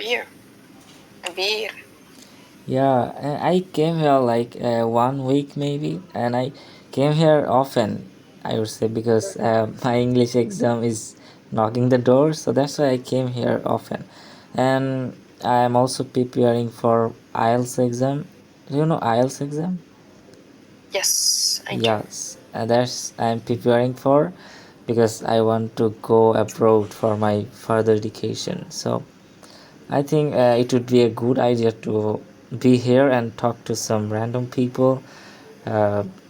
you? Beer. Yeah, I came here like 1 week maybe, and I came here often, I would say, because my English exam is knocking the door, so that's why I came here often. And I am also preparing for IELTS exam. Do you know IELTS exam? Yes, I do. Yes, that's I'm preparing for because I want to go abroad for my further education. So I think it would be a good idea to be here and talk to some random people.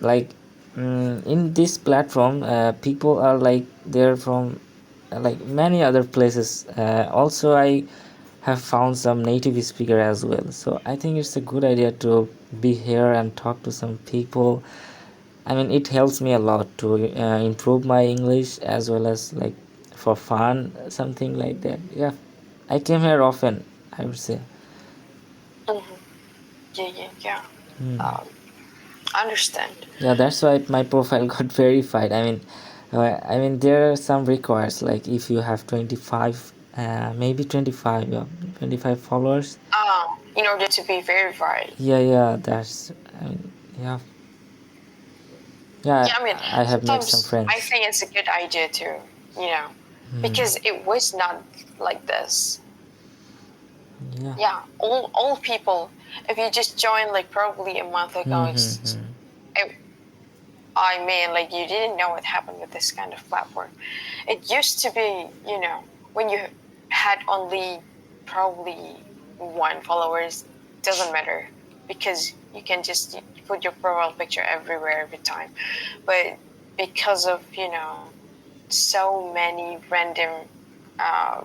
Like in this platform, people are like they're from like many other places. Also, I have found some native speaker as well. So I think it's a good idea to be here and talk to some people. I mean, it helps me a lot to improve my English as well as like for fun, something like that. Yeah, I came here often, I would say. Hmm. Yeah. Um, I understand. Yeah, that's why my profile got verified. I mean, there are some requires like if you have 25, maybe 25, yeah, 25 followers. In order to be verified. Yeah, that's, I mean, yeah, yeah, Yeah, I mean, I have made some sometimes I friends. think it's a good idea too, you know, because it was not like this. Yeah. Yeah, all people. If you just joined like probably a month ago, it, I mean, like you didn't know what happened with this kind of platform. It used to be, when you had only probably one followers, doesn't matter because you can just put your profile picture everywhere every time. But because of so many random, uh,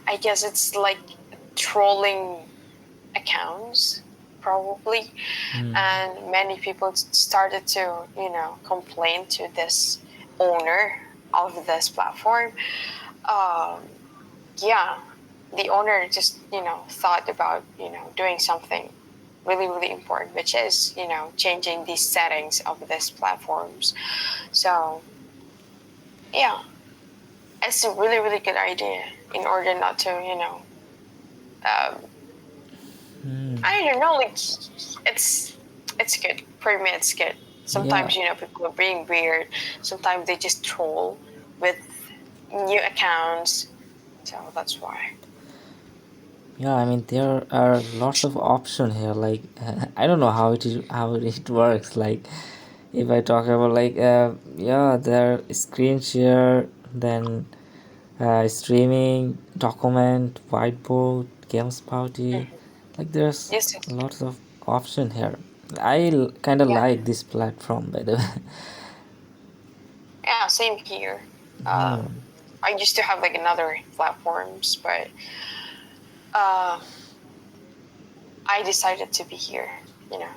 I guess it's like trolling accounts probably, and many people started to complain to this owner of this platform. um, yeah, the owner just thought about doing something really really important, which is changing the settings of these platforms. So yeah, it's a really really good idea in order not to um, I don't know, like it's good for me. It's good. Yeah, Sometimes people are being weird. Sometimes they just troll with new accounts. So that's why. yeah. I mean, there are lots of option here. Like, I don't know how it works. Like, if I talk about like, yeah, there screen share, then streaming, document, whiteboard, games party. Mhm. Like, there's Yes, yes. lots of option here. I kind of Yeah, like this platform, by the way. yeah. Same here. Uh, I used to have like another platforms, but uh, I decided to be here. You know.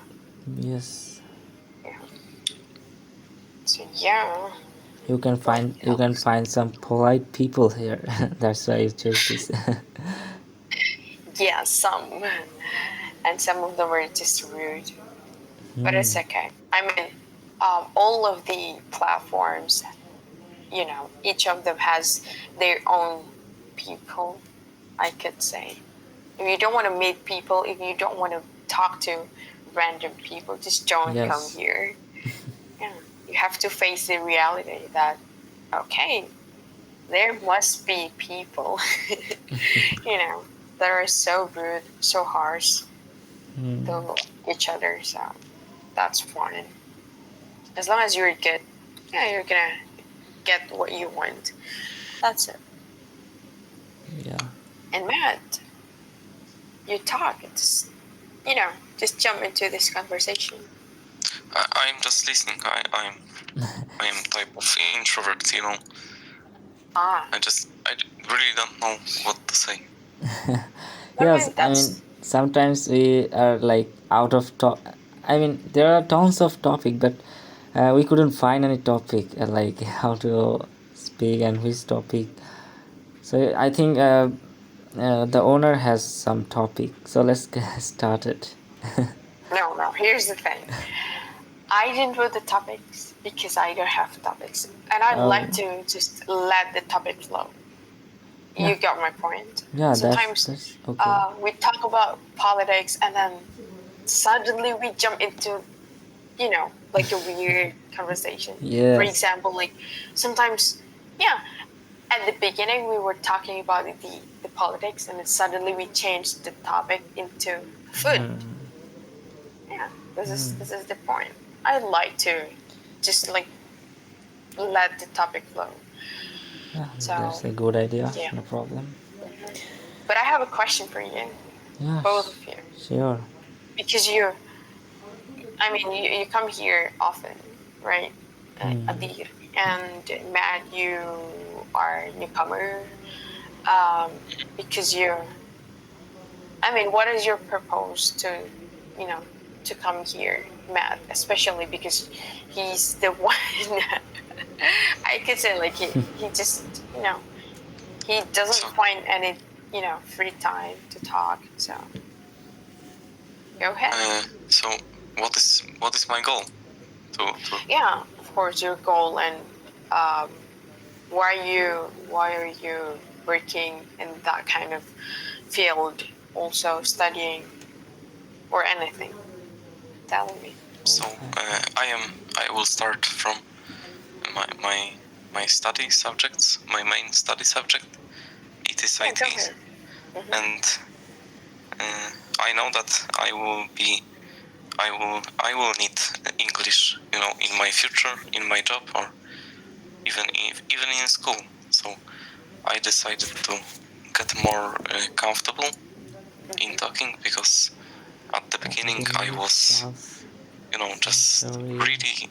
Yes, Yeah. So yeah. What you can else? find some polite people here. That's why I chose this. Yeah, some, and some of them were just rude, but it's okay. I mean, all of the platforms, each of them has their own people, I could say. If you don't want to meet people, if you don't want to talk to random people, just don't come Yes. here. Yeah. You have to face the reality that, okay, there must be people, that are so rude, so harsh to each other. So that's fine. As long as you're good, yeah, you're gonna get what you want. That's it. Yeah. And Matt, you talk. It's just jump into this conversation. I'm just listening. I am type of introvert, you know. Ah, I really don't know what to say. I Yes, mean I mean that's sometimes we are like out of top. I mean there are tons of topic, but we couldn't find any topic like how to speak and which topic. So I think the owner has some topic. So let's get started. no, no. Here's the thing. I didn't put the topics because I don't have topics, and I'd like Oh, to just let the topic flow. Yeah, You got my point. yeah, Sometimes that's okay. we talk about politics and then suddenly we jump into, like a weird conversation. For Yes. example, like sometimes, yeah, at the beginning we were talking about the politics and then suddenly we changed the topic into food. Yeah, this is the point. I like to just like let the topic flow. Yeah, So that's a good idea. yeah. No problem. But I have a question for you, Yeah, both of you, sure. because you come here often, right? Adir and Matt, you are newcomer. Um, because what is your purpose you know, to come here, Matt? Especially because he's the one. I could say like he just he doesn't So, find any free time to talk. So go ahead. so what is my goal? To Yeah, of course, your goal and um, why are you working in that kind of field, also studying or anything? Tell me. so I will start from my my my study subjects. My main study subject, it is Yeah, go IT, ahead. Mm-hmm. and I know that I will need English, in my future, in my job, or even in school. So I decided to get more comfortable in talking, because at the beginning I was, Plus, just sorry. really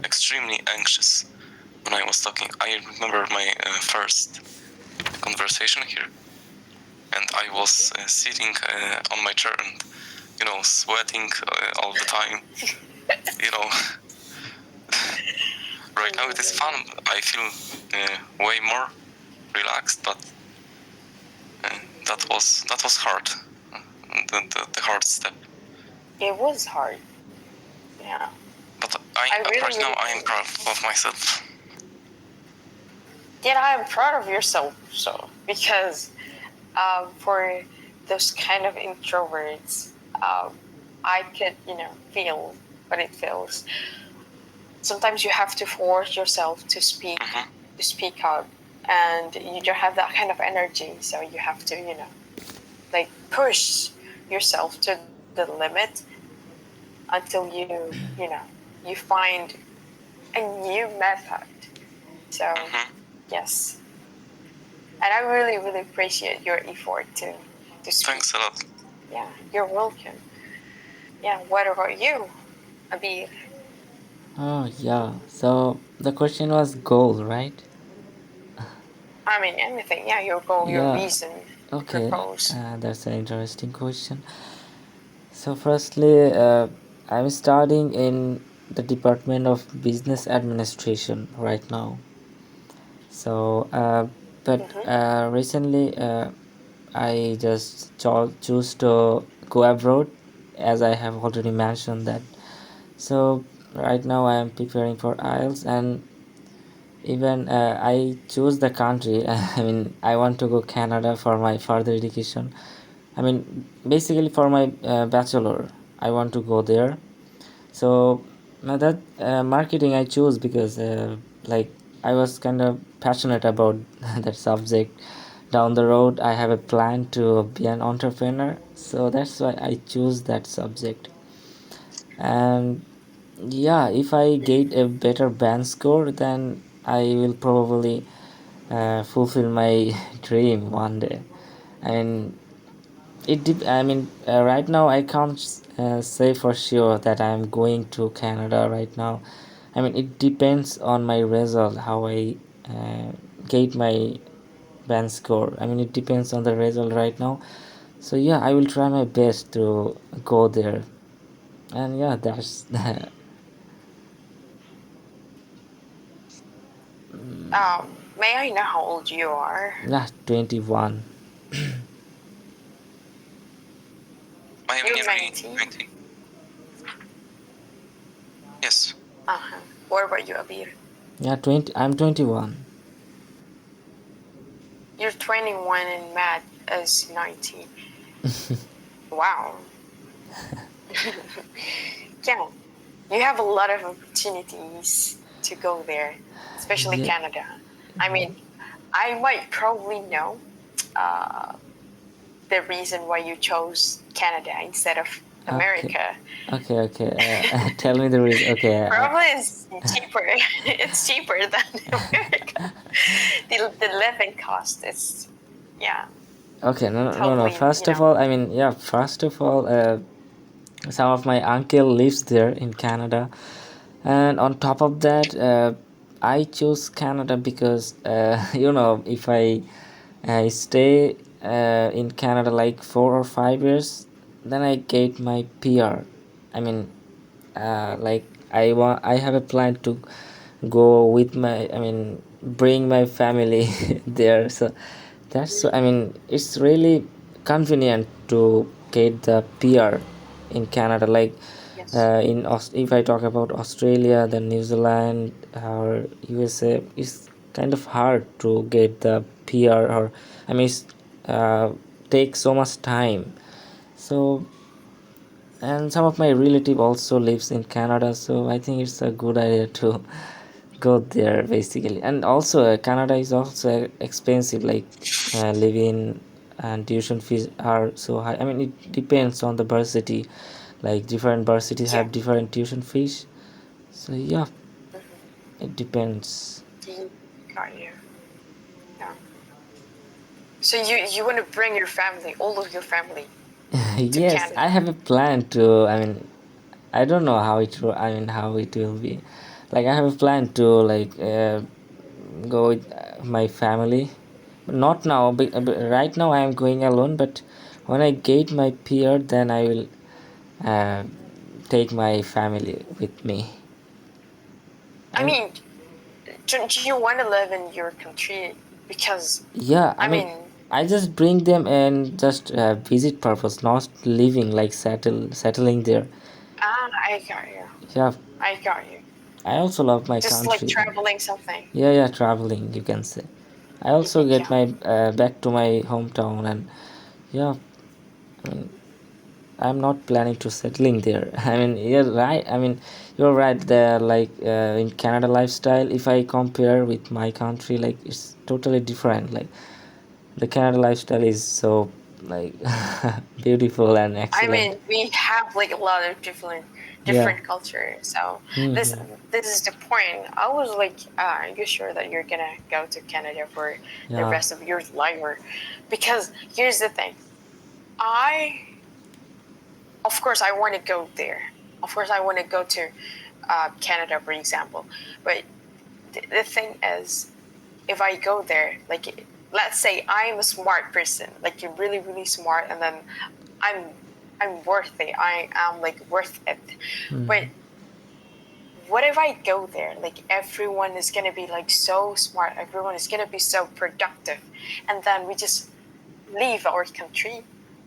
extremely anxious when I was talking. I remember my first conversation here, and I was sitting on my chair and sweating all the time. you know right now it is fun. I feel way more relaxed, but that was hard. The hard step. It was hard. Yeah, But I really, right now really. I am proud of myself. Yeah, I am proud of yourself. So because for those kind of introverts, I could feel what it feels. Sometimes you have to force yourself to speak, Mhm. to speak out, and you don't have that kind of energy. So you have to like push yourself to the limit until you find a new method. So Mhm. yes, and I really really appreciate your effort to speak. Thanks a lot. Yeah, you're welcome. Yeah, what about you, Abir? Oh, yeah. So the question was goal, right? Anything. Yeah, your goal, your Yeah. reason, Okay. purpose. That's an interesting question. So, firstly, I'm studying in the Department of Business Administration right now. So, but Mm-hmm. recently, I just choose to go abroad, as I have already mentioned that. So, right now, I am preparing for Ielts, and even I choose the country. I want to go Canada for my further education. Basically for my bachelor, I want to go there. So that marketing I choose because like I was kind of passionate about that subject. Down the road, I have a plan to be an entrepreneur, so that's why I choose that subject. And yeah, if I get a better band score, then I will probably fulfill my dream one day. And right now I can't say for sure that I'm going to Canada right now. It depends on my result, how I uh, get my band score. It depends on the result right now. So yeah, I will try my best to go there. And yeah, that's May I know how old you are? yeah, 21. I am You're nearly 19. 19. Yes. Uh-huh. What about you, Abir? Yeah, 20. I'm 21. You're 21 and Matt is 19. Wow. Yeah, you have a lot of opportunities to go there, especially Yeah. Canada. I mean, I might probably know the reason why you chose Canada instead of Okay. America. Okay. Tell me the reason. Okay. Probably it's cheaper. It's cheaper than America. The living cost is, yeah, Okay. No. totally, First of all, I mean, yeah. First of all, some of my uncle lives there in Canada, and on top of that, I chose Canada because if I stay in Canada like 4 or 5 years, then I get my PR. I mean, like I have a plan to go with my, I mean, bring my family there. So that's, I mean, it's really convenient to get the PR in Canada. Like yes, if I talk about Australia, then New Zealand or USA, it's kind of hard to get the PR, or I mean, it's takes so much time. So, and some of my relative also lives in Canada, so I think it's a good idea to go there basically. And also Canada is also expensive, like living and tuition fees are so high. I mean, it depends on the varsity, like different varsities yeah. have different tuition fees. So yeah, Mm-hmm. it depends. Got you. Yeah. So you want to bring your family, all of your family, to Yes, I Canada? have a plan to, I mean, I don't know how it will, I mean, how it will be. Like I have a plan to like go with my family, but not now. But right now I am going alone. But when I get my PR, then I will uh, take my family with me. I And mean, do you want to live in your country? Because, yeah, I I mean, mean, I just bring them and just visit purpose, not living like settling there. I got you. Yeah, I got you. I also love my Just like country. traveling something. Yeah, traveling, you can say. I also get Yeah. my back to my hometown, and yeah, I mean, I'm not planning to settling there. I mean, you're right. I mean, you're right. There, like in Canada lifestyle, if I compare with my country, like it's totally different. Like the Canada lifestyle is so like beautiful and I excellent. mean, we have like a lot of Yeah. different cultures. So this Mm-hmm. this is the point. I was like, are you sure that you're gonna go to Canada for the Yeah. rest of your life? Or because here's the thing, I of course I want to go there. Of course I want to go to Canada, for example. But the thing is, if I go there, like let's say I'm a smart person, like you're really smart, and then I'm I'm worthy. I am like worth it. But what if I go there? Like everyone is gonna be like so smart. Everyone is gonna be so productive, and then we just leave our country,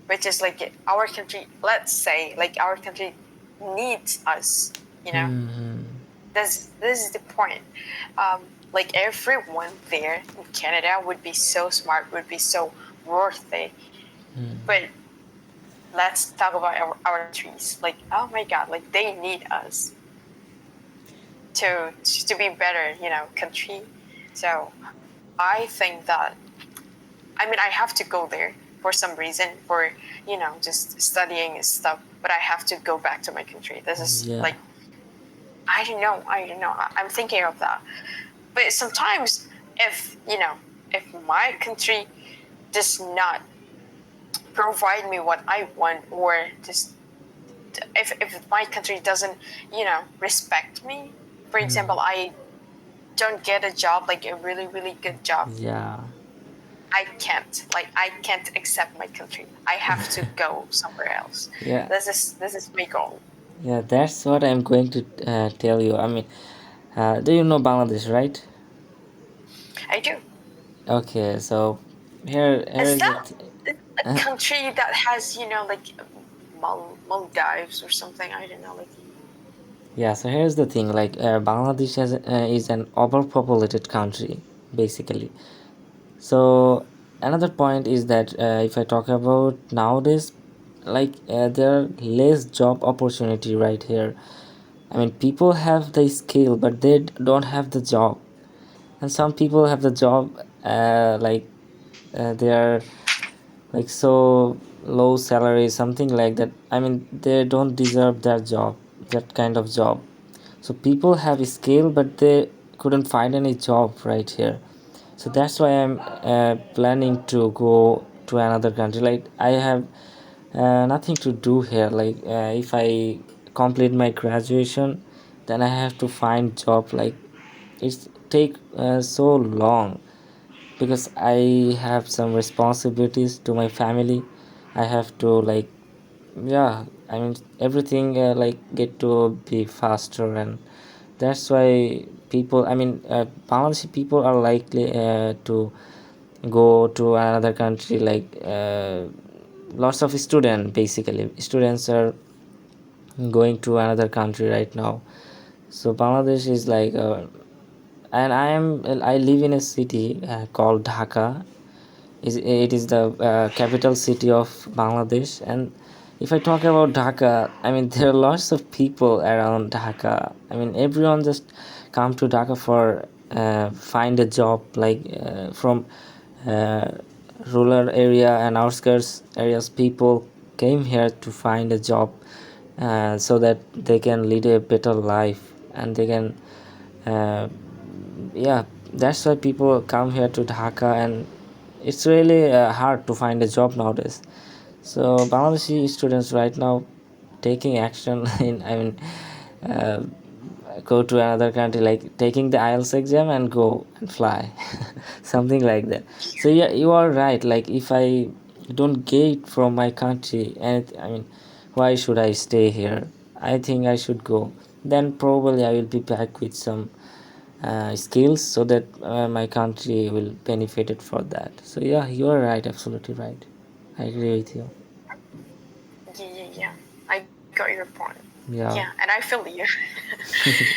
which is like our country. Let's say like our country needs us. You know, Mm-hmm. this is the point. Like everyone there in Canada would be so smart, would be so worthy. But let's talk about our trees. Like, oh my God, like they need us to be better, country. So I think that, I mean, I have to go there for some reason, for, just studying and stuff, but I have to go back to my country. This is Yeah. like, I don't know. I'm thinking of that. But sometimes if, if my country does not provide me what I want, or just if my country doesn't, respect me, for example, I don't get a job, like a really good job, Yeah. I can't accept my country. I have to go somewhere else. Yeah. This is my goal. Yeah. That's what I'm going to tell you. I mean, do you know Bangladesh, right? I do. Okay, so here Is is the that a country that has, like Maldives or something? I don't know, like. yeah. So here's the thing. Like Bangladesh is an overpopulated country, basically. So another point is that if I talk about nowadays, like there are less job opportunity right here. I mean, people have the skill, but they don't have the job. And some people have the job, they are like so low salary, something like that. I mean, they don't deserve that job, that kind of job. So people have skill, but they couldn't find any job right here. So that's why I'm planning to go to another country. Like I have nothing to do here. Like if I complete my graduation, then I have to find job. Like it's take so long because I have some responsibilities to my family. I have to like, yeah, I mean everything like get to be faster, and that's why people, I mean Bangladeshi people are likely to go to another country. Like lots of students are going to another country right now. So Bangladesh is like and I live in a city called Dhaka. It is the capital city of Bangladesh. And if I talk about Dhaka, I mean there are lots of people around Dhaka. I mean everyone just come to Dhaka for find a job, like from uh, rural area and outskirts areas. People came here to find a job so that they can lead a better life, and they can uh, yeah, that's why people come here to Dhaka. And it's really hard to find a job nowadays. So Bangladeshi students right now taking action in, I mean uh, go to another country, like taking the Ielts exam and go and fly something like that. So yeah, you are right. Like if I don't get from my country, and I mean why should I stay here? I think I should go. Then probably I will be back with some skills, so that my country will benefit it for that. So yeah, you are right, absolutely right. I agree with you. Yeah. I got your point. Yeah. Yeah, and I feel you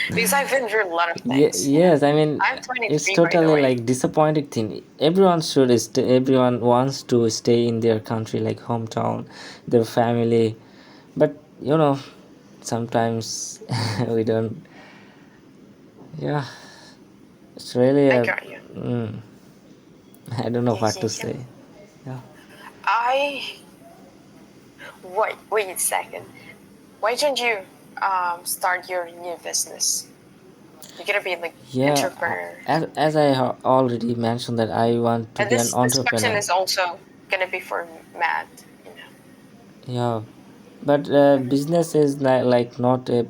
because I've been through a lot of Yeah, things. yes, I mean I'm it's 23, by the totally way. like disappointing thing. Everyone should everyone wants to stay in their country, like hometown, their family. But sometimes we don't. Yeah, it's really I a got you. mm, I don't know Yeah, what yeah, to yeah. say. Yeah. I wait a second. Why don't you start your new business? You're gonna be like Yeah, entrepreneur. as I already mentioned that I want to And be an this question entrepreneur. is also gonna be for Matt. Yeah, but business is like not a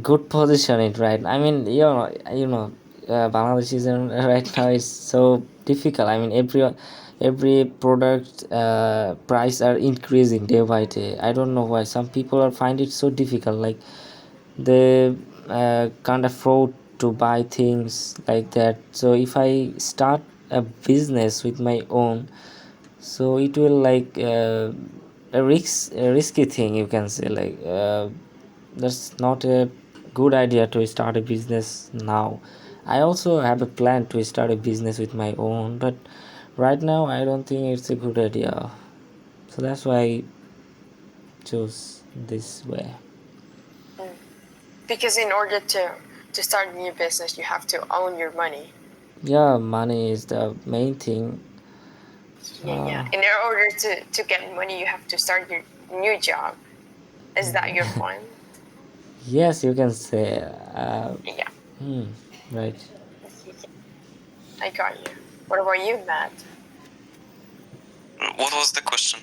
good position it, right? I mean, Bangladesh is right now is so difficult. I mean, every product price are increasing day by day. I don't know why some people are find it so difficult. Like they can't afford to buy things like that. So if I start a business with my own, so it will like a risky thing, you can say. Like that's not a good idea to start a business now. I also have a plan to start a business with my own, but right now I don't think it's a good idea. So that's why I chose this way. Mm. Because in order to start a new business, you have to own your money. Yeah, money is the main thing. Yeah. In order to get money, you have to start your new job. Is that your point? Yes, you can say. Yeah. Hmm, right. I got you. What about you, Matt? What was the question?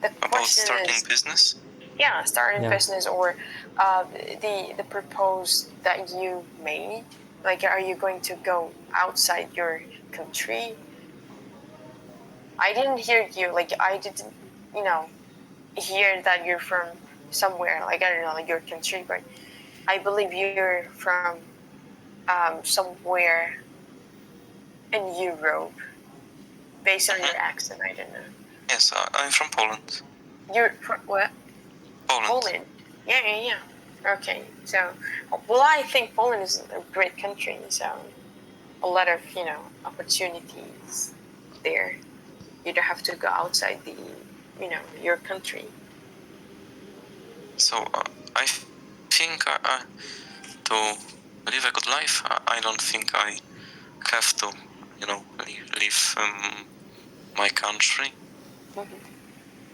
The About question starting is, business? yeah, starting Yeah. business, or the proposal that you made. Like, are you going to go outside your country? I didn't hear you. Like, I didn't, you know, hear that you're from somewhere. Like, I don't know, like your country, but I believe you're from somewhere in Europe, based on your accent. I don't know. Yes, I'm from Poland. You're from what? Poland. Poland. Yeah. Okay. So, well, I think Poland is a great country. So, a lot of opportunities there. you don't have to go outside your country. So I think to live a good life, I don't think I have to, leave my country,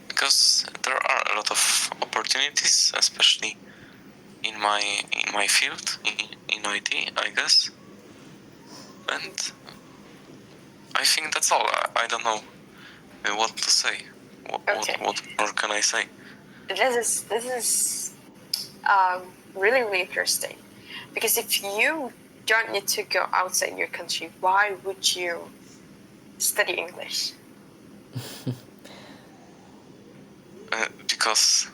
because there are a lot of opportunities, especially in my field, in IT, I guess. And I think that's all. I don't know what to say. Okay. What more can I say? This is really, really interesting, because if you don't need to go outside your country, why would you study English? Because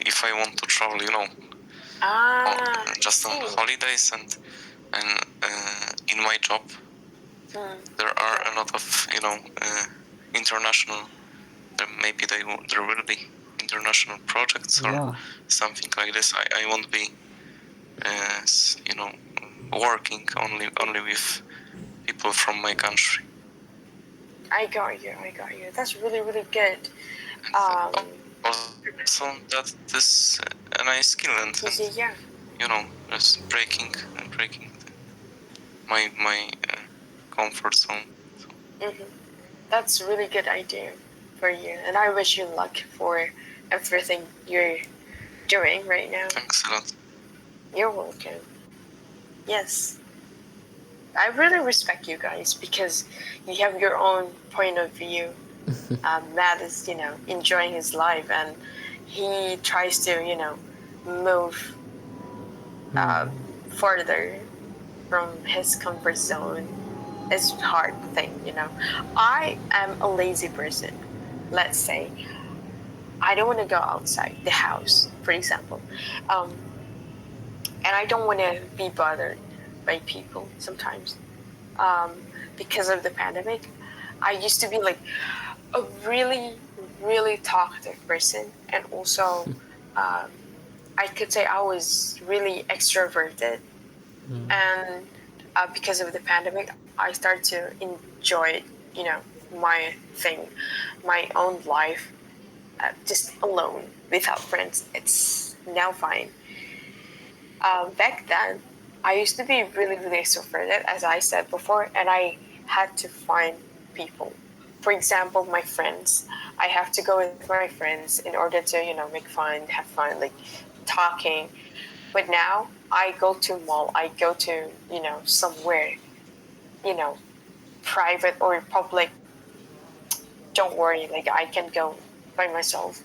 if I want to travel, just on holidays and in my job, there are a lot of international. Maybe there will be international projects or something like this. I won't be working only with people from my country. I got you. That's really, really good. Also, that is a nice skill, and Yeah. just breaking my comfort zone. That's a really good idea for you, and I wish you luck for everything you're doing right now. Thanks a lot. You're welcome. Yes. I really respect you guys, because you have your own point of view. Matt is, enjoying his life, and he tries to, move further from his comfort zone. It's a hard thing. I am a lazy person. Let's say I don't want to go outside the house, for example, and I don't want to be bothered by people sometimes. Because of the pandemic, I used to be like a really, really talkative person, and also I could say I was really extroverted. And because of the pandemic, I started to enjoy, my thing, my own life, just alone without friends. It's now fine. Back then, I used to be really, really extroverted, as I said before, and I had to find people. For example, my friends. I have to go with my friends in order to, make fun, have fun, like talking. But now I go to mall, I go to, somewhere, private or public. Don't worry, like I can go by myself.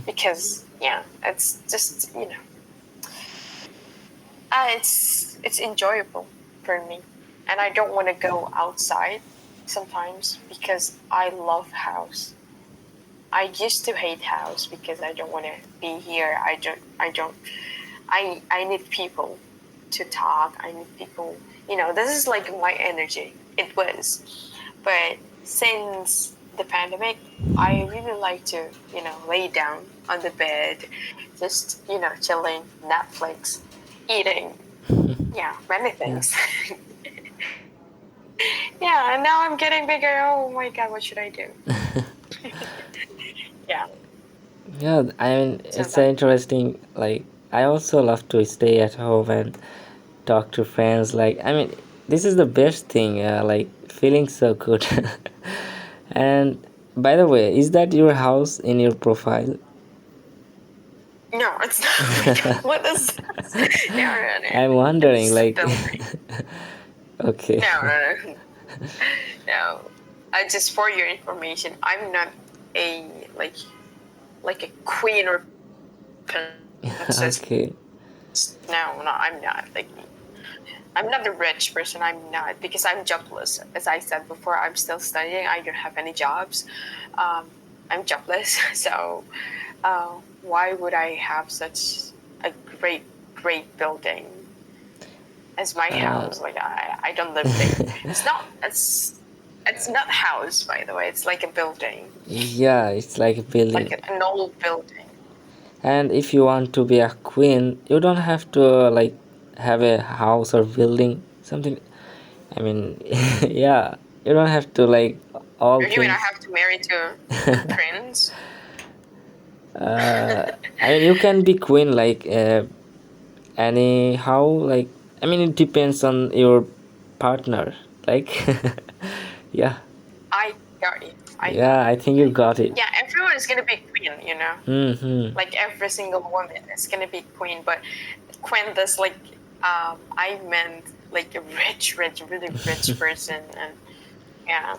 Because yeah, it's just, it's enjoyable for me, and I don't want to go outside sometimes because I love house. I used to hate house because I don't want to be here. I need people to talk. I need people. This is like my energy. It was, but since the pandemic, I really like to lay down on the bed, just chilling, Netflix, eating. Yeah, many things. Yeah, and now I'm getting bigger. Oh my god, what should I do? Yeah. Yeah, I mean, So it's interesting. Like, I also love to stay at home and talk to friends. Like, I mean, this is the best thing. Like, feeling so good. And by the way, is that your house in your profile? no, it's not. Oh my god, what is this? No. I'm wondering, It's like, building. okay. No. No. Just for your information, I'm not a like a queen or princess. Okay. No, I'm not. Like, I'm not a rich person. I'm not, because I'm jobless. As I said before, I'm still studying. I don't have any jobs. I'm jobless. So why would I have such a great building as my house? Like, I don't live there. It's not house, by the way. It's like a building, Yeah, it's like a building. like an old building. And if you want to be a queen, you don't have to have a house or building something. I mean, yeah, you don't have to like all Or you mean I things. have to marry to prince? I mean, you can be queen like anyhow. Like, I mean, it depends on your partner. Like, yeah, I got you. I got yeah. you. I think you got it. Yeah, everyone is gonna be queen, you know. Mm-hmm. Like every single woman is gonna be queen, but queen does like I meant like a really rich person, and yeah.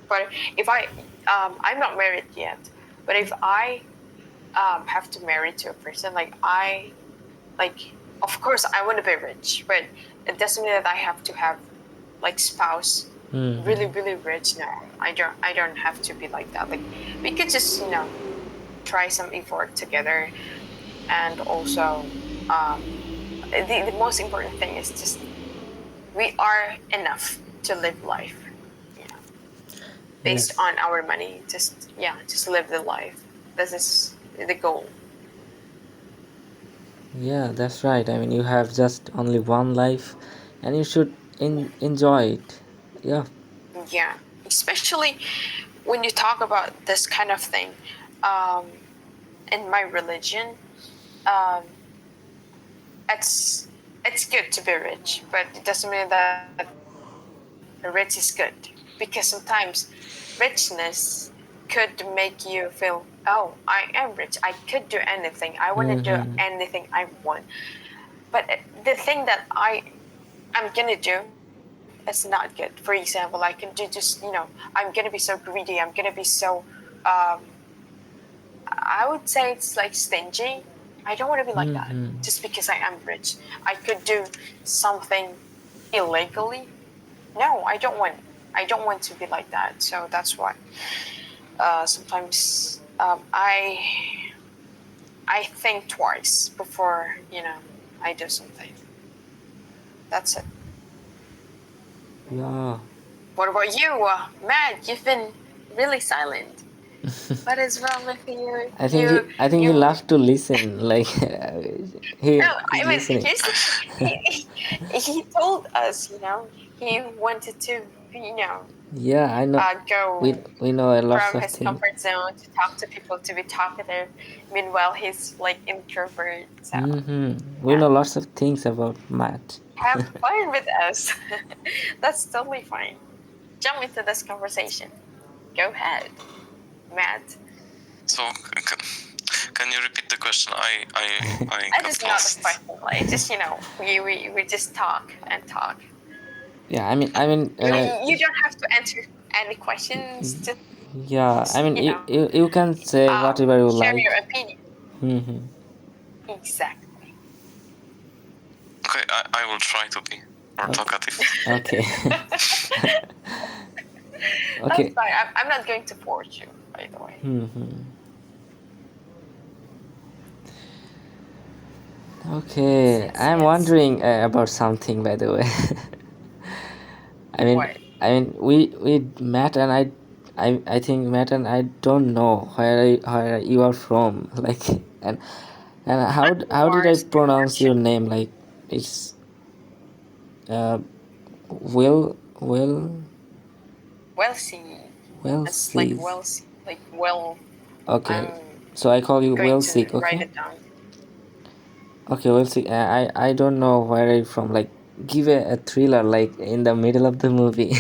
But if I'm not married yet, but if I have to marry to a person, like, of course I want to be rich, but it doesn't mean that I have to have like spouse really rich. No, I don't have to be like that. Like we could just try some effort together, and also the most important thing is just we are enough to live life, based Yes. on our money. Just live the life. This is the goal. Yeah, that's right. I mean, you have just only one life, and you should enjoy it. Yeah. Yeah, especially when you talk about this kind of thing. Um, in my religion, um, it's good to be rich, but it doesn't mean that rich is good, because sometimes richness could make you feel, oh, I am rich. I could do anything. I want to do anything I want. But the thing that I'm gonna do is not good. For example, I can do just I'm gonna be so greedy. I'm gonna be so um, I would say it's like stingy. I don't want to be like that just because I am rich. I could do something illegally. No, I don't want to be like that. So that's why sometimes I think twice before I do something. That's it. Yeah. What about you, Matt? You've been really silent. What is wrong with you? I think he You. loves to listen. Like No, he's I mean, listening. here's the thing. He told us, he wanted to, Yeah, I know. We go we know a lots from of his things. comfort zone to talk to people, to be talkative. Meanwhile, he's like introvert. So We yeah, know lots of things about math. have fun with us. That's totally fine. Jump into this conversation. Go ahead, Matt. So, can you repeat the question? I That got is not a lost. question. Like just we just talk and talk. Yeah, I mean, You don't have to answer any questions. Just yeah, I mean, you can say whatever you share your like. opinion. Mm-hmm. Exactly. Okay, I will try to be more talkative. Okay. That's Okay. fine. I'm not going to force you, by the way. Okay, Yes, I'm yes. wondering about something, by the way. I mean, What? we met, and I think Matt and I don't know where you are from. Like, and how did I Mars pronounce your connection. name? Like, it's uh Will Wealthy. It's like Wellesley. wealthy. Like well. Okay, I'm so I call you going to Wellsick. write Okay. it down. Okay, Wellsick. I don't know where are you from. Like, give a thriller like in the middle of the movie.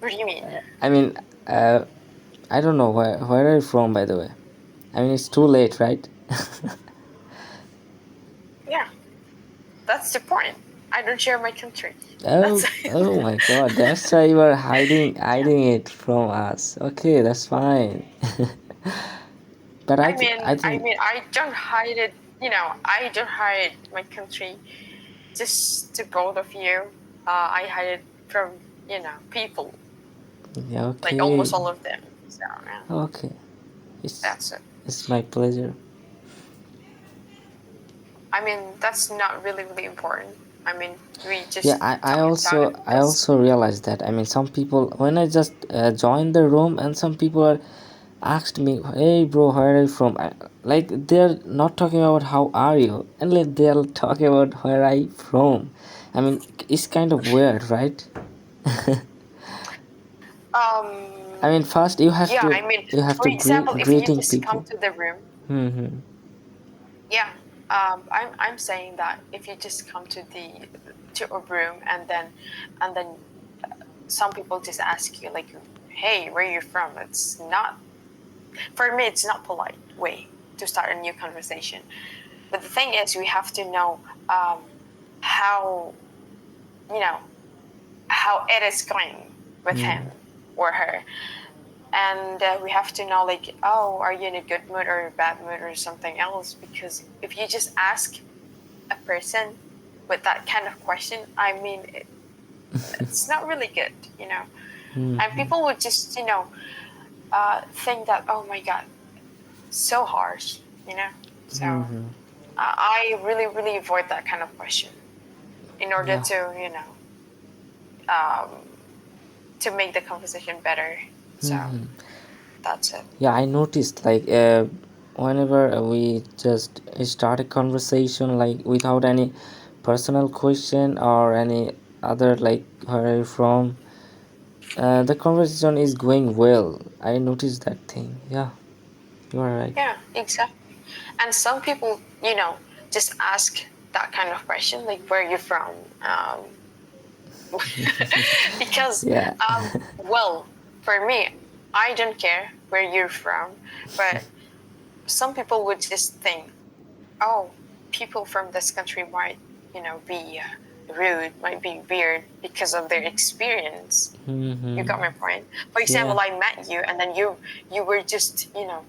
What do you mean? I mean, uh, I don't know where are you from, by the way. I mean, it's too late, right? Yeah, that's the point. I don't share my country. Oh, That's oh my God! That's why you are hiding it from us. Okay, that's fine. But I think I don't hide it. I don't hide my country just to both of you. I hide it from people, yeah. like Okay, almost all of them. So yeah, okay. It's that's it. it's my pleasure. I mean, that's not really important. I mean, we Yeah, just I talk and talk, also and I that's also realized that. I mean, some people when I just joined the room, and some people are asked me, "Hey, bro, where are you from?" Like, they're not talking about how are you, and like they're talking about where I from. I mean, it's kind of weird, right? I mean, first you have Yeah, to I mean, you have for to example, if you greeting just come people. to the room, Mm-hmm. yeah, I'm saying that if you just come to a room and then some people just ask you like, hey, where are you from? It's not, for me, it's not polite way to start a new conversation. But the thing is, we have to know how, you know, how it is going with him or her. And we have to know, like, oh, are you in a good mood or a bad mood or something else? Because if you just ask a person with that kind of question, I mean, it's not really good, you know. And people would just, you know, think that, oh my God, so harsh, you know. So I really, really avoid that kind of question in order Yeah. to, you know, um, to make the conversation better. So that's it. Yeah, I noticed like whenever we just start a conversation like without any personal question or any other like where are you from, the conversation is going well. I noticed that thing. Yeah, you are right. Yeah, exactly. And some people, you know, just ask that kind of question, like, where are you from? Because, Yeah. well, for me, I don't care where you're from, but some people would just think, oh, people from this country might, you know, be rude, might be weird because of their experience. You got my point. For Yeah. example, I met you, and then you were just, you know,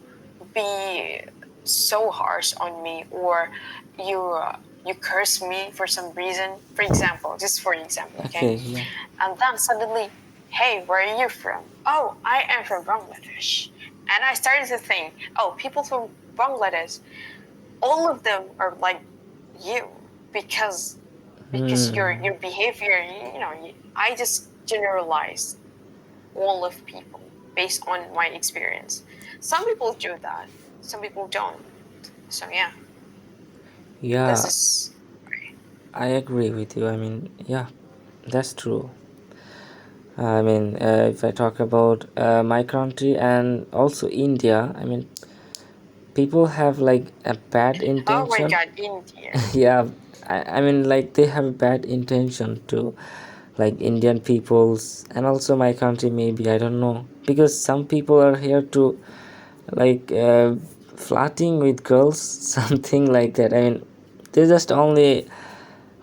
be so harsh on me, or you curse me for some reason. For example, just for example, okay. Okay. Yeah. And then suddenly, hey, where are you from? Oh, I am from Bangladesh. And I started to think, oh, people from Bangladesh, all of them are like you, because your behavior, you know, I just generalize all of people based on my experience. Some people do that, some people don't. So yeah, this Yeah, is I agree with you. I mean, yeah, that's true. I mean, if I talk about my country and also India, I mean, people have like a bad oh my intention. God, India. Yeah, I mean, like they have a bad intention to like Indian peoples and also my country, maybe, I don't know. Because some people are here to like flirting with girls, something like that. I mean, they just only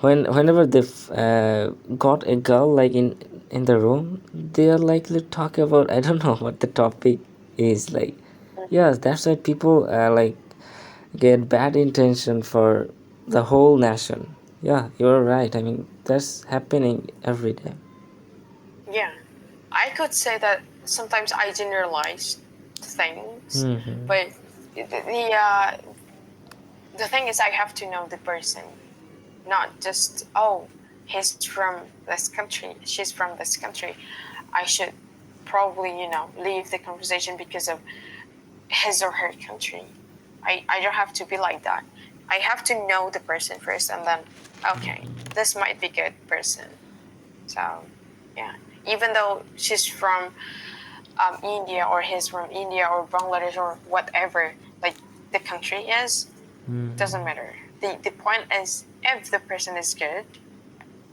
whenever they got a girl like in the room, they are likely to talk about, I don't know what the topic is like. Yeah, that's why people like get bad intention for the whole nation. Yeah, you're right. I mean, that's happening every day. Yeah, I could say that sometimes I generalize things, but the thing is, I have to know the person, not just, oh, he's from this country, she's from this country. I should probably, you know, leave the conversation because of his or her country. I don't have to be like that. I have to know the person first, and then, okay, this might be good person. So yeah, even though she's from India, or he's from India or Bangladesh or whatever, like the country is, doesn't matter. The point is, if the person is good,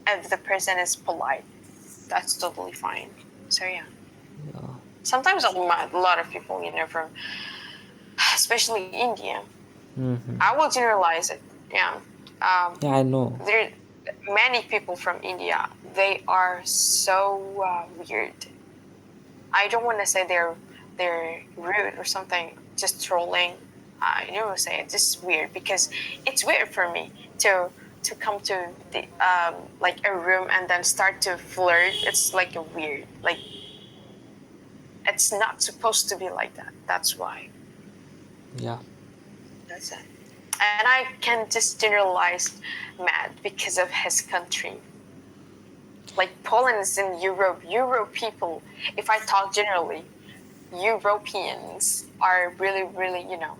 if the person is polite, that's totally fine. So yeah, sometimes a lot of people, you know, from especially India, I will generalize it. Yeah, Yeah, I know. there many people from India. They are so weird. I don't want to say they're rude or something, just trolling. I don't want to say it. Just weird, because it's weird for me to come to the like a room and then start to flirt. It's like a weird, like it's not supposed to be like that. That's why. Yeah. That's it. And I can just generalize Matt because of his country. Like Poland is in Europe. Euro people, if I talk generally, Europeans are really, really, you know,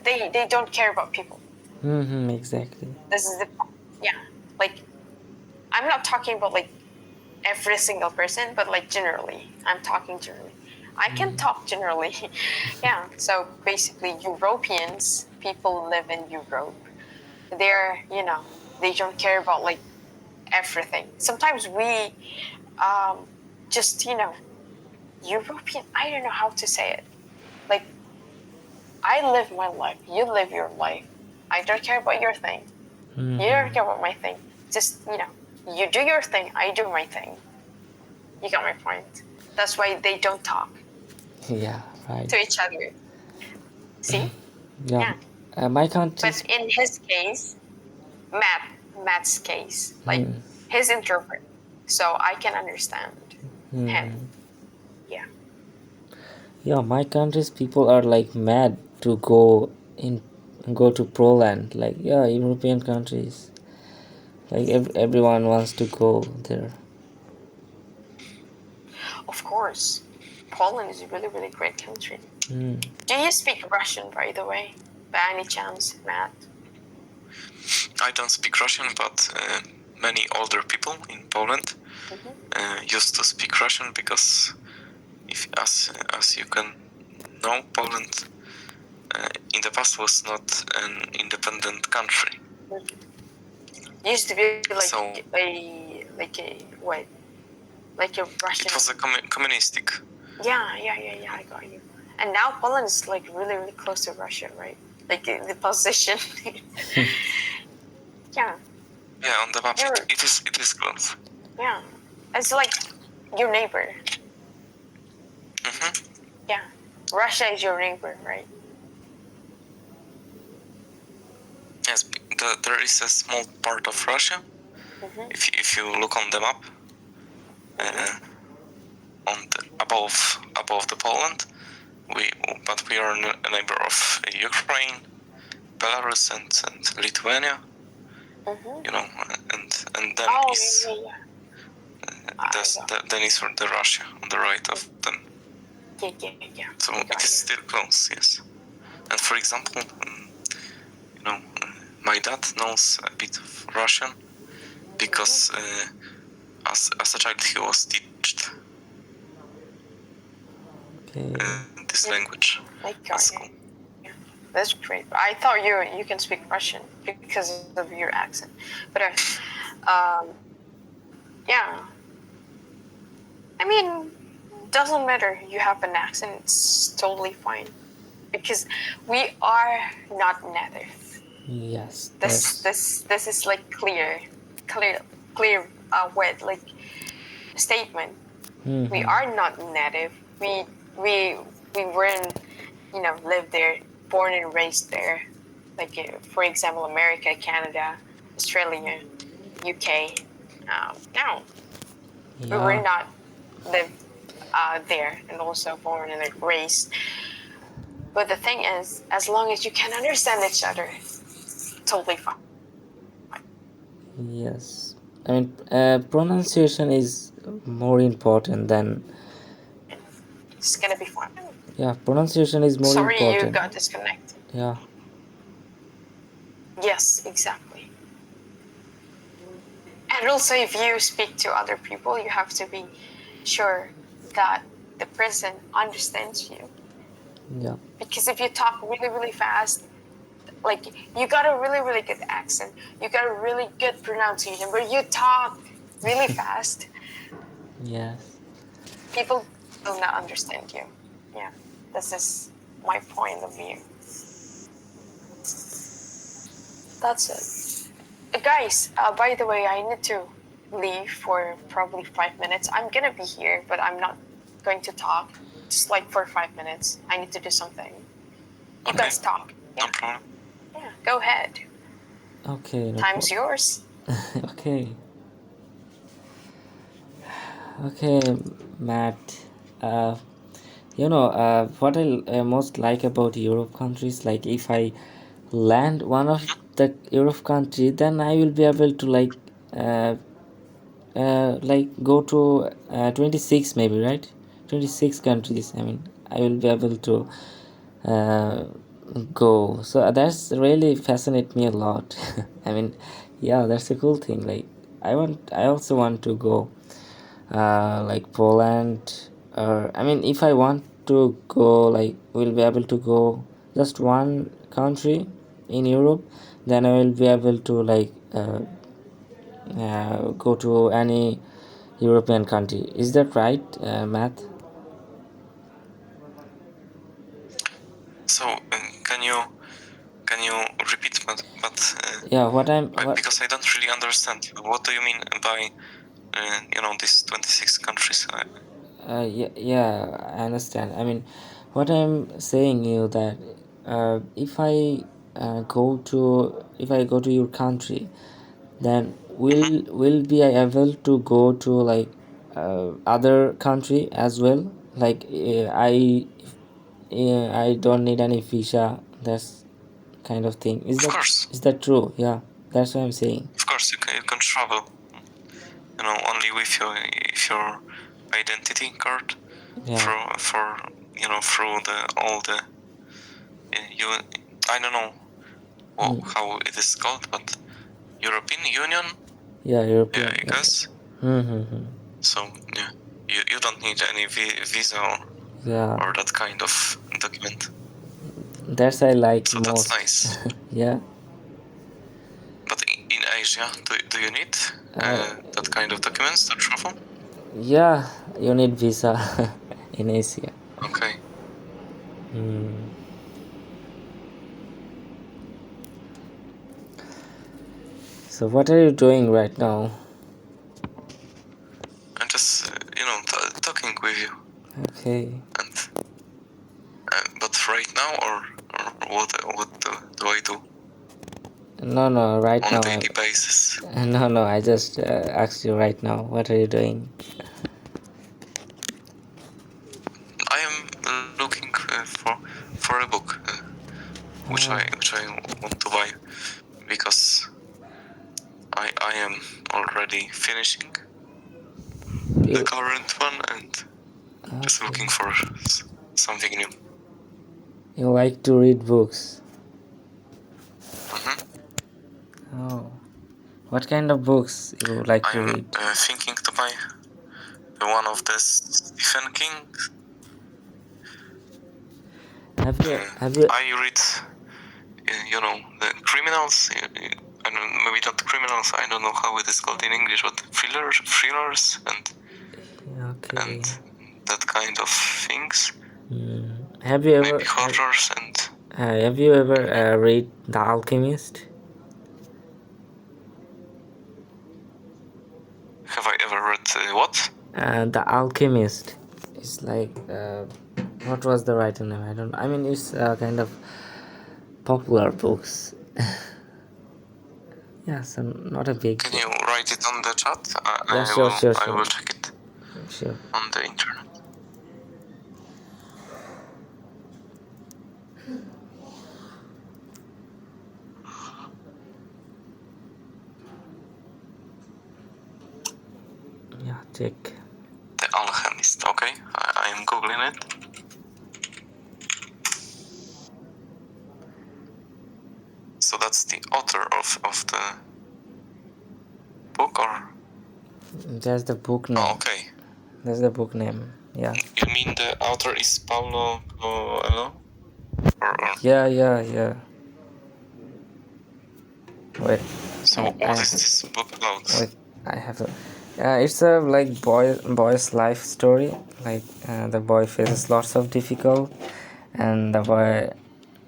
they don't care about people. Exactly. This is the, yeah, like I'm not talking about like every single person, but like generally. I'm talking generally. I can talk generally. Yeah. So basically, Europeans, people live in Europe. They're, they don't care about like everything. Sometimes we just, European, I don't know how to say it. Like, I live my life, you live your life. I don't care about your thing. You don't care about my thing. Just, you do your thing, I do my thing. You got my point. That's why they don't talk Yeah, right. to each other. See? Yeah, Yeah. my country. But in his case, Matt's case, like his introvert. So I can understand him. Yeah. Yeah, my country's people are like mad to go to Poland. Like, yeah, European countries. Like everyone wants to go there. Of course. Poland is a really, really great country. Do you speak Russian, by the way? By any chance, Matt? I don't speak Russian, but many older people in Poland used to speak Russian because, if as you can know, Poland in the past was not an independent country. It used to be like So- a what? Like a Russian. It was a communistic. Yeah, I got you. And now Poland is like really, really close to Russia, right? Like the position. Yeah, Yeah, on the map You're- it is close. yeah. It's like your neighbor. Hmm. Yeah. Russia is your neighbor, right? Yes, there is a small part of Russia. If you look on the map, above the Poland, but we are a neighbor of Ukraine, Belarus, and Lithuania. You know, and then Oh, is then is the Russia on the right of them. Yeah. So I it got is you. still close, yes. And for example, my dad knows a bit of Russian because as a child he was taught Okay. this language I at got school. you. Yeah. That's great. I thought you can speak Russian because of your accent, but yeah. I mean, doesn't matter. You have an accent; it's totally fine because we are not native. Yes. This is like clear word, like statement. We are not native. We weren't, lived there, born and raised there. Like for example, America, Canada, Australia, UK. No, we were Yeah. not lived there and also born and raised. But the thing is, as long as you can understand each other, totally fine. Yes. I mean, pronunciation is more important than. It's gonna be fine. Yeah, pronunciation is more Sorry, you important. got disconnected. Yeah. Yes, exactly. And also, if you speak to other people, you have to be sure that the person understands you. Yeah. Because if you talk really, really fast, like you got a really, really good accent, you got a really good pronunciation, but you talk really fast, Yes. people will not understand you. Yeah, this is my point of view. That's it. Guys, by the way, I need to leave for probably 5 minutes. I'm gonna be here, but I'm not going to talk. Just like for 5 minutes. I need to do something. You Okay. guys talk. No Yeah. problem. Yeah, go ahead. Okay. No Time's yours. Okay. Okay, Matt. Uh, what I most like about Europe countries, like if I land one of the Europe country, then I will be able to uh, go to 26 maybe, right? 26 countries. I mean, I will be able to uh, go. So that's really fascinate me a lot. I mean, yeah, that's a cool thing. Like I also want to go like Poland, or I mean, if I want to go, like, will be able to go just one country in Europe, then I will be able to like go to any European country. Is that right, Matt? So can you repeat Yeah, because I don't really understand. What do you mean by these 26 countries? yeah, I understand. I mean, what I'm saying you that if I go to your country, then will be I able to go to like other country as well? Like I don't need any visa. That's kind of thing. Of course, Is that true? Yeah, that's what I'm saying. of course, you can travel. Only with your identity card Yeah. through all the you. I don't know how it is called, but European Union. Yeah, Yeah, European. I guess. Mm-hmm. So yeah, you don't need any visa Yeah, or that kind of document. that's I like So that's most. nice. Yeah. But in Asia, do you need that kind of documents to travel? Yeah, you need visa in Asia. Okay. So what are you doing right now? I'm just talking with you. Okay. And but right now, or what do I do No, right on now. a daily basis? No, I just asked you right now. What are you doing? I am looking for a book which I want to buy because I am already finishing the current one and just looking for something new. You like to read books? Mm-hmm. Oh, what kind of books you like to I'm read? thinking to buy one of the Stephen King. Have you? I read, the criminals. I don't, maybe not criminals. I don't know how it is called in English, but thrillers, Okay. and that kind of things. Have you ever? Maybe horrors and. Have you ever read The Alchemist? Have I ever read what? The Alchemist. It's like what was the writer name? I don't. I mean, it's kind of popular books. Yeah, so not a big. Can you write it on the chat? Yeah, sure. I will check it Sure. on the internet. Yeah, check. The Alchemist. Okay, I am googling it. So that's the author of the book, or? That's the book name. Oh, okay. That's the book name. Yeah. You mean the author is Paulo Coelho? Or Yeah. Wait. so what is this book about? Wait, I have a. It's a like boy's life story. Like the boy faces lots of difficult, and the boy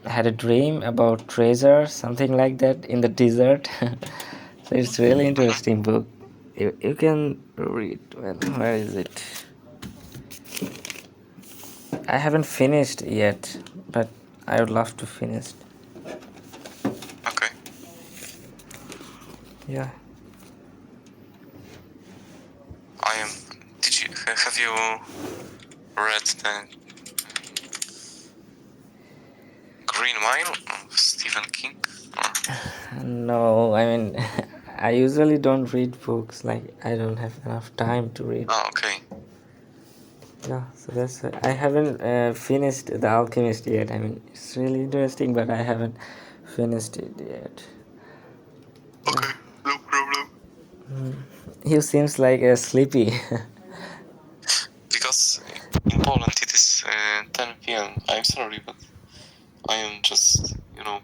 had a dream about treasure, something like that, in the desert. So it's really interesting book. You can read. Well, where is it? I haven't finished yet, but I would love to finish. Okay. Yeah. Have you read the Green Mile of Stephen King? No, I mean, I usually don't read books. Like, I don't have enough time to read. Oh, okay. Yeah, so that's it. I haven't finished The Alchemist yet. I mean, it's really interesting, but I haven't finished it yet. Okay, no problem. You seems like a sleepy. Because in Poland it is 10 p.m. I'm sorry, but I am just,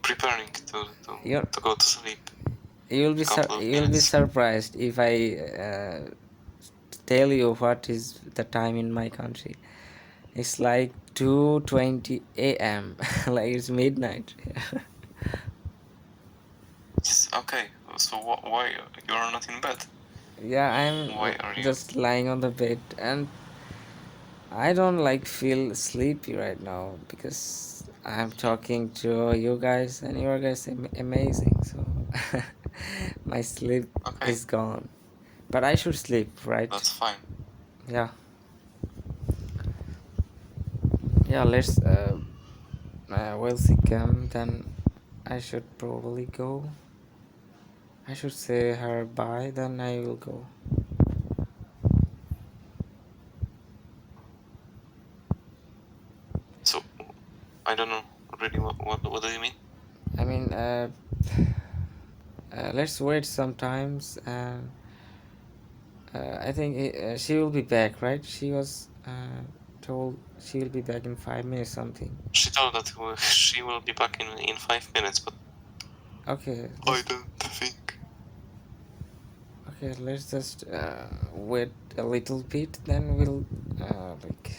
preparing You're, to go to sleep. you'll be Couple of you'll be minutes. surprised if I tell you what is the time in my country. It's like 2:20 a.m. like it's midnight. It's okay. So why you are not in bed? Yeah, I'm Why are you? just lying on the bed and I don't like feel sleepy right now because I'm talking to you guys and you guys amazing. So my sleep Okay, is gone. But I should sleep, right? that's fine. Yeah. Yeah, let's we'll see come then I should probably go. I should say her bye then I will go. So I don't know really what do you mean? I mean let's wait sometimes and I think she will be back, right? She was told she will be back in 5 minutes something. She told that she will be back in 5 minutes, but Okay, I don't think. let's just wait a little bit. Then we'll like.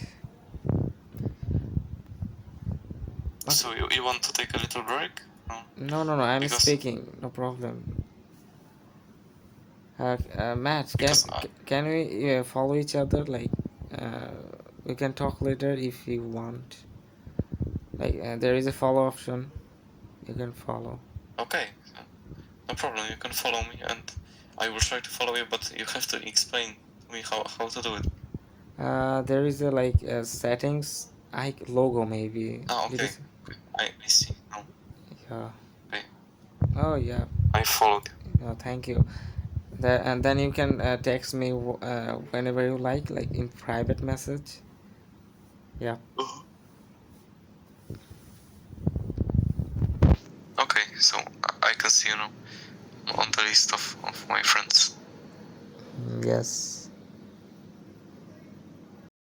So Okay. you want to take a little break? No. I'm Because speaking. No problem. Matt, because can we follow each other? Like, uh, we can talk later if you want. Like, there is a follow option. You can follow. okay, so no problem. You can follow me, and I will try to follow you. But you have to explain to me how to do it. There is a like settings logo maybe. Did you Okay. see? I see. No. Yeah. Okay. Oh yeah. I followed you. No, thank you. And then you can text me whenever you like in private message. Yeah. Uh-huh. Okay, so I can see you now on the list of my friends. Yes.